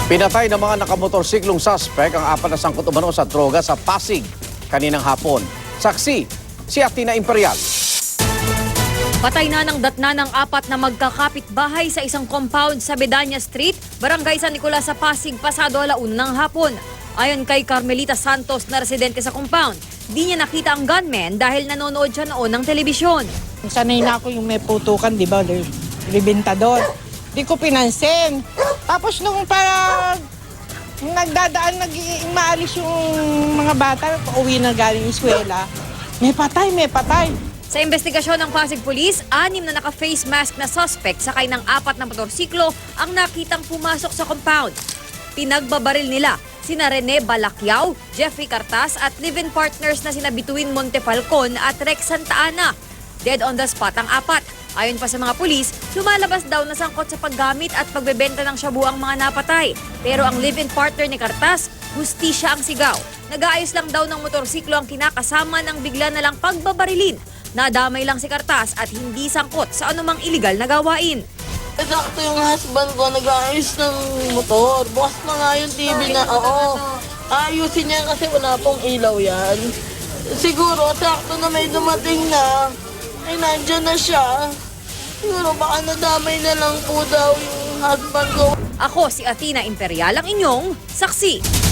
Pinatay ng mga nakamotorsiklong suspect ang apat na sangkot umano sa droga sa Pasig kaninang hapon. Saksi, si Athena Imperial. Patay na ng datna ng apat na magkakapit-bahay sa isang compound sa Bedanya Street, Barangay San Nicolas sa Pasig, pasado 1:00 ng hapon. Ayon kay Carmelita Santos na residente sa compound, di niya nakita ang gunman dahil nanonood siya noon ng telebisyon. Sanay na ako yung may putukan, di ba? Ribintador. Di ko pinansin. Tapos nung parang nagdadaan, maalis yung mga bata, pauwi na galing eskwela, may patay, may patay. Sa investigasyon ng Pasig Police, 6 na naka-face mask na suspect sakay ng 4 na motorsiklo ang nakitang pumasok sa compound. Pinagbabaril nila sina Rene Balacyaw, Jeffrey Cartas at live-in partners na sina Bituin Montefalcon at Rex Santa Ana. Dead on the spot ang 4. Ayon pa sa mga pulis, lumalabas daw na sangkot sa paggamit at pagbebenta ng shabu ang mga napatay. Pero ang live-in partner ni Cartas, hustisya ang sigaw. Nag-aayos lang daw ng motorsiklo ang kinakasama ng bigla na lang pagbabarilin. Nadamay lang si Cartas at hindi sangkot sa anumang iligal na gawain. Sakto yung husband ko nag-aayos ng motor. Bukas na nga yung TV na, oo. Ayusin niya kasi wala pong ilaw yan. Siguro, sakto na may dumating na, ay nandyan na siya. Siguro baka nadamay na lang po daw yung husband ko. Ako si Athena Imperial, ang inyong saksi.